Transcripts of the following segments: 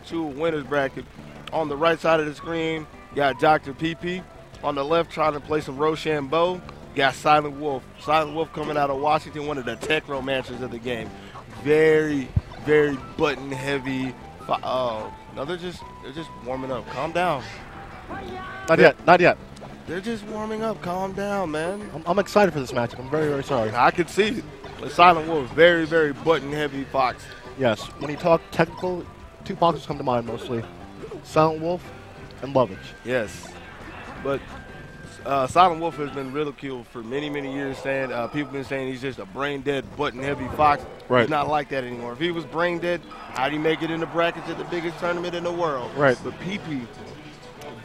Two winners bracket. On the right side of the screen, got Dr. Peepee. On the left, trying to play some Rochambeau, got Silent Wolf. Silent Wolf coming out of Washington, one of the tech romancers of the game. Very, very button heavy. Oh, no, they're just warming up. Calm down. Not yet. They're just warming up. Calm down, man. I'm excited for this matchup. I'm very, very sorry. I can see it. The Silent Wolf, very, very button heavy fox. Yes. When you talk technical, two boxes come to mind mostly: Silent Wolf and Lovage. Yes, but Silent Wolf has been ridiculed for many, many years. Saying people have been saying he's just a brain dead, button heavy fox. Right. He's not like that anymore. If he was brain dead, how'd he make it in the brackets at the biggest tournament in the world? Right. But Peepee,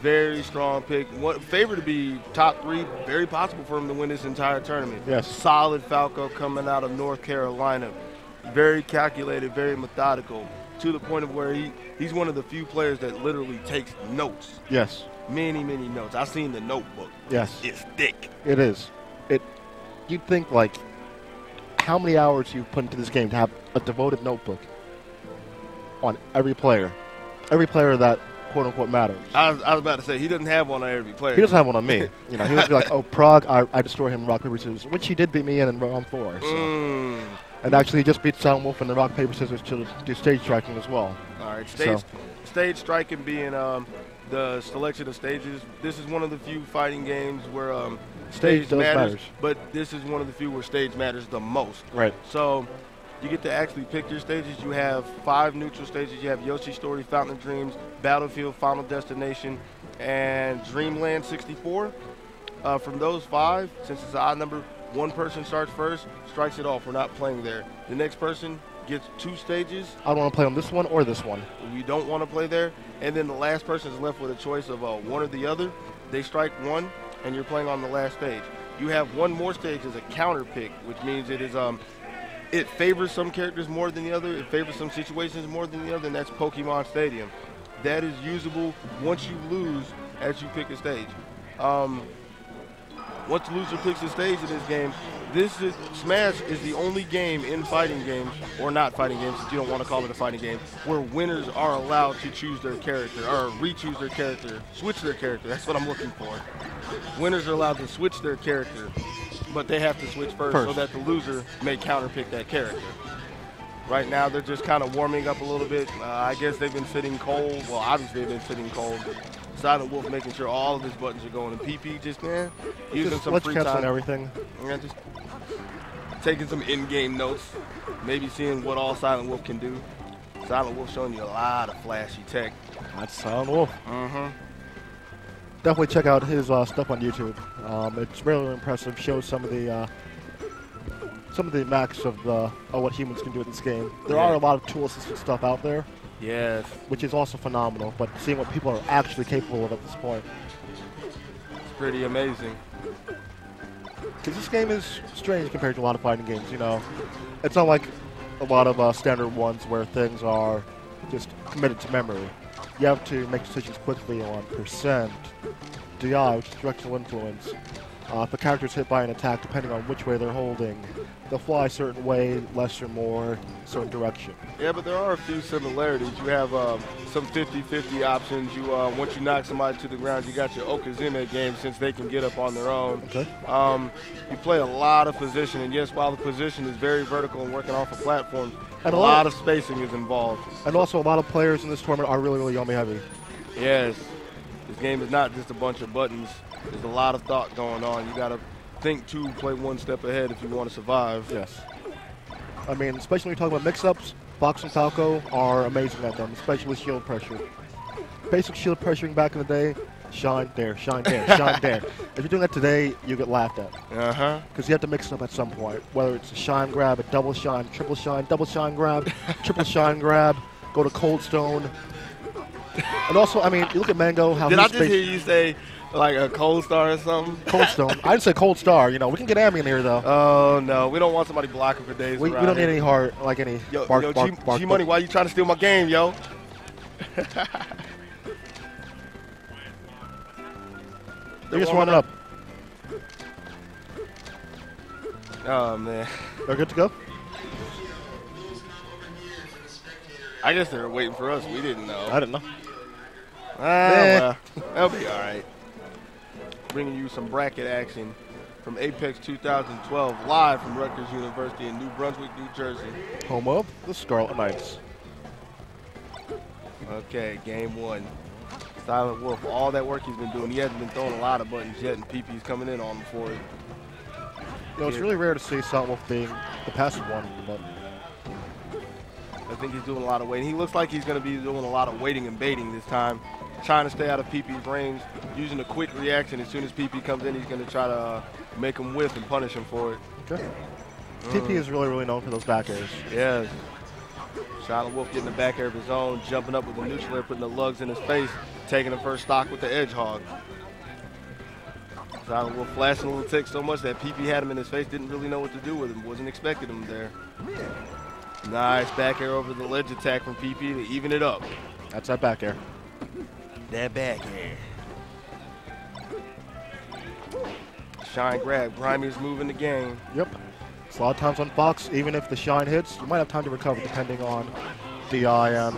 very strong pick. Favorite to be top 3. Very possible for him to win this entire tournament. Yes. Solid Falco coming out of North Carolina. Very calculated, very methodical, to the point of where he's one of the few players that literally takes notes. Yes. Many, many notes. I've seen the notebook. Yes. It's thick. It is. You'd think, like, how many hours you've put into this game to have a devoted notebook on every player that quote-unquote matters. I was about to say, he doesn't have one on every player. He doesn't have one on me. You know, he would be like, oh, Prague, I destroy him in rock, paper, scissors, which he did beat me in round 4. So. And actually, he just beat Silent Wolf in the rock, paper, scissors to do stage striking as well. All right, stage striking being the selection of stages. This is one of the few fighting games where stage matters, but this is one of the few where stage matters the most. Right. So you get to actually pick your stages. You have 5 neutral stages. You have Yoshi's Story, Fountain of Dreams, Battlefield, Final Destination, and Dreamland 64. From those 5, since it's an odd number, one person starts first, strikes it off. We're not playing there. The next person gets 2 stages. I don't want to play on this one or this one. We don't want to play there. And then the last person is left with a choice of one or the other. They strike one, and you're playing on the last stage. You have one more stage as a counter pick, which means it is it favors some characters more than the other. It favors some situations more than the other, and that's Pokemon Stadium. That is usable once you lose as you pick a stage. Once the loser picks a stage in this game, Smash is the only game in fighting games, or not fighting games, if you don't want to call it a fighting game, where winners are allowed to choose their character, or re-choose their character, switch their character. That's what I'm looking for. Winners are allowed to switch their character, but they have to switch first so that the loser may counterpick that character. Right now, they're just kind of warming up a little bit. I guess they've been sitting cold. Well, obviously they've been sitting cold. Silent Wolf making sure all of his buttons are going. And Peepee just, using some free time. And everything. Yeah, just taking some in-game notes. Maybe seeing what all Silent Wolf can do. Silent Wolf showing you a lot of flashy tech. That's Silent Wolf. Mm-hmm. Definitely check out his stuff on YouTube. It's really impressive. Shows some of the max of what humans can do in this game. There are a lot of tool-assisted stuff out there. Yes. Which is also phenomenal, but seeing what people are actually capable of at this point. It's pretty amazing. Because this game is strange compared to a lot of fighting games, you know. It's not like a lot of standard ones where things are just committed to memory. You have to make decisions quickly on percent, DI, which is directional influence. If a character is hit by an attack, depending on which way they're holding, they'll fly a certain way, less or more, certain direction. Yeah, but there are a few similarities. You have some 50-50 options. Once you knock somebody to the ground, you got your Okazeme game since they can get up on their own. Okay. You play a lot of position, and yes, while the position is very vertical and working off a platform, a lot of spacing is involved. And also, a lot of players in this tournament are really, really yummy heavy. Yes. This game is not just a bunch of buttons. There's a lot of thought going on. You got to think 2, play 1 step ahead if you want to survive. Yes. I mean, especially when you talk about mix-ups, Fox and Falco are amazing at them, especially with shield pressure. Basic shield pressuring back in the day, shine there, shine there, shine there. If you're doing that today, you get laughed at. Uh-huh. Because you have to mix it up at some point, whether it's a shine grab, a double shine, triple shine, double shine grab, triple shine grab, go to cold stone. And also, I mean, you look at Mango, how Did I just hear you say, like a cold star or something? Cold stone. I didn't say cold star. You know, we can get Amy in here, though. Oh, no. We don't want somebody blocking for days. We don't need any heart, like any bark. G-Money, why you trying to steal my game, yo? They're just running up. Oh, man. They're good to go? I guess they were waiting for us. We didn't know. I didn't know. Well, that'll be all right. Bringing you some bracket action from Apex 2012, live from Rutgers University in New Brunswick, New Jersey. Home of the Scarlet Knights. Okay, game one. Silent Wolf, all that work he's been doing, he hasn't been throwing a lot of buttons yet, and Peepee's coming in on him for it. You know, it's really rare to see Silent Wolf being the passive one, but I think he's doing a lot of waiting. He looks like he's going to be doing a lot of waiting and baiting this time, trying to stay out of Peepee's range, using a quick reaction. As soon as Peepee comes in, he's going to try to make him whiff and punish him for it. okay. Peepee is really known for those back airs. Yes. Silent Wolf getting the back air of his own, jumping up with the neutral air, putting the lugs in his face, taking the first stock with the edge hog. Silent Wolf flashing a little tick so much that Peepee had him in his face, didn't really know what to do with him, wasn't expecting him there. Nice back air over the ledge attack from Peepee to even it up. That's that back air. That back air. Shine grab, grimiest move in the game. Yep. It's a lot of times on Fox, even if the shine hits, you might have time to recover depending on DI and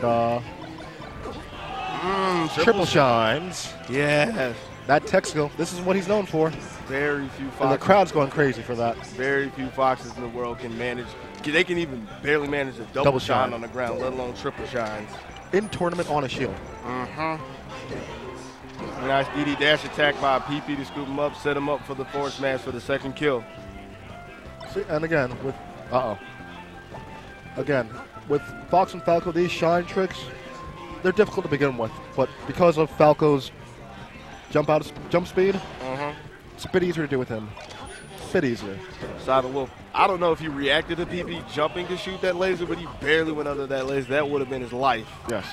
triple shines. Yes. That tech skill, this is what he's known for. Very few foxes. And the crowd's going crazy for that. Very few foxes in the world can manage. They can even barely manage a double shine on the ground, let alone triple shines. In tournament on a shield. Nice DD dash attack by Peepee to scoop him up, set him up for the forward smash for the second kill. See, and again, with again, with Fox and Falco, these shine tricks, they're difficult to begin with. But because of Falco's jump speed, it's a bit easier to do with him. A bit easier. Silent Wolf, I don't know if he reacted to Peepee jumping to shoot that laser, but he barely went under that laser. That would have been his life. Yes.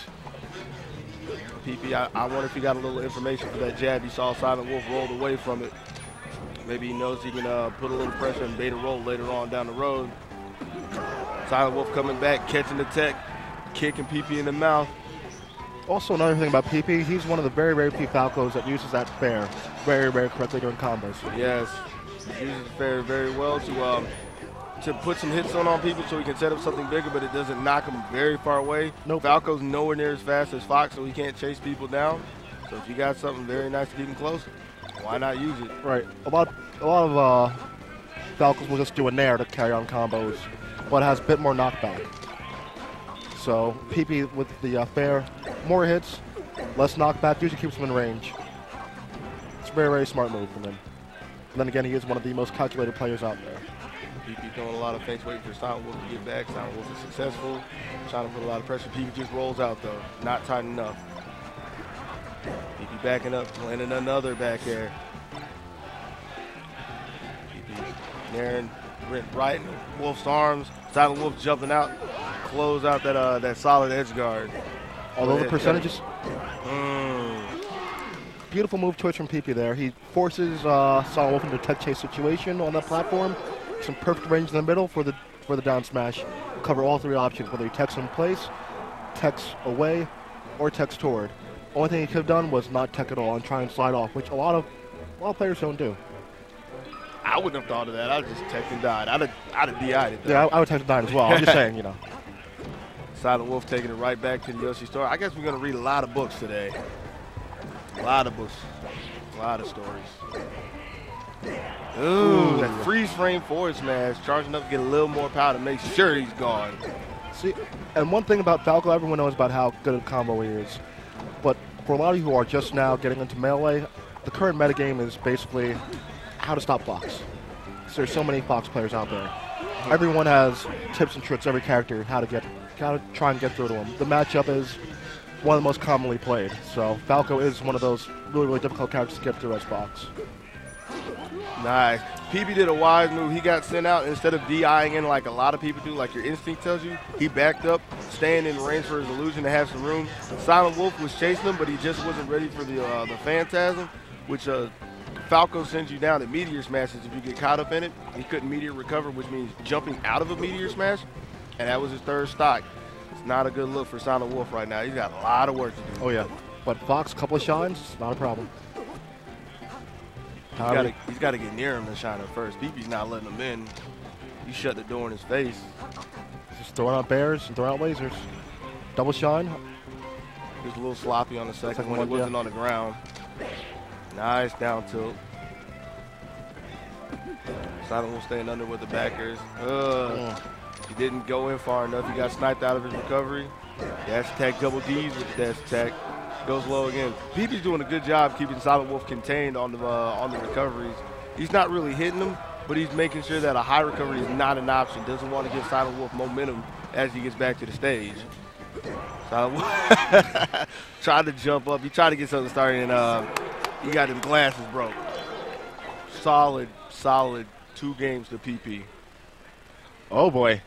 Peepee, I wonder if he got a little information for that jab. He saw Silent Wolf rolled away from it. Maybe he knows he can put a little pressure and bait a roll later on down the road. Silent Wolf coming back, catching the tech, kicking Peepee in the mouth. Also, another thing about Peepee, he's one of the very few Falcos that uses that fair very correctly during combos. Yes, he uses the fair very well to put some hits on people so he can set up something bigger, but it doesn't knock him very far away. Nope. Falco's nowhere near as fast as Fox, so he can't chase people down. So if you got something very nice to keep him close, why not use it? Right. A lot of Falcons will just do a nair to carry on combos, but it has a bit more knockback. So Peepee with the fair, more hits, less knockback, usually keeps him in range. It's a very smart move from him. And then again, he is one of the most calculated players out there. Peepee throwing a lot of feints, waiting for Silent Wolf to get back. Silent Wolf is successful, trying to put a lot of pressure. Peepee just rolls out though, not tight enough. Peepee backing up, landing another back air. Peepee naring right in Wolf's arms. Silent Wolf jumping out, close out that solid edge guard. Although the percentages, beautiful move choice from Peepee there. He forces Silent Wolf into a tech chase situation on that platform. Some perfect range in the middle for the down smash. Cover all three options, whether he techs in place, techs away, or techs toward. Only thing he could have done was not tech at all and try and slide off, which a lot of players don't do. I wouldn't have thought of that. I'd just teched and died. I'd have DI'd it though. Yeah, I would tech and died as well. I'm just saying, you know. Silent Wolf taking it right back to the Yoshi store. I guess we're going to read a lot of books today. A lot of books. A lot of stories. Ooh, that freeze frame forward smash, charging up to get a little more power to make sure he's gone. See, and one thing about Falco, everyone knows about how good a combo he is. But for a lot of you who are just now getting into Melee, the current metagame is basically how to stop Fox. So there's so many Fox players out there. Everyone has tips and tricks, every character, how to try and get through to him. The matchup is one of the most commonly played. So Falco is one of those really difficult characters to get through as Fox. Nice. Peepee did a wise move. He got sent out instead of DIing in like a lot of people do, like your instinct tells you. He backed up, staying in range for his illusion to have some room. Silent Wolf was chasing him, but he just wasn't ready for the Phantasm, which Falco sends you down at Meteor Smashes if you get caught up in it. He couldn't Meteor recover, which means jumping out of a Meteor Smash, and that was his third stock. It's not a good look for Silent Wolf right now. He's got a lot of work to do. Oh, yeah. But Fox, couple of shines, not a problem. He's got to get near him to shine him first. Peepee's not letting him in. You shut the door in his face. Just throwing out bears and throwing out lasers. Double shine. He was a little sloppy on the second one. He one, wasn't on the ground. Nice down tilt. Silent Wolf staying under with the backers. He didn't go in far enough. He got sniped out of his recovery. Dash attack, double D's with the dash attack. Goes low again. Peepee's doing a good job keeping Silent Wolf contained on the recoveries. He's not really hitting them, but he's making sure that a high recovery is not an option. Doesn't want to give Silent Wolf momentum as he gets back to the stage. Silent Wolf tried to jump up. He tried to get something started, and he got his glasses broke. Solid 2 games to Peepee. Oh boy.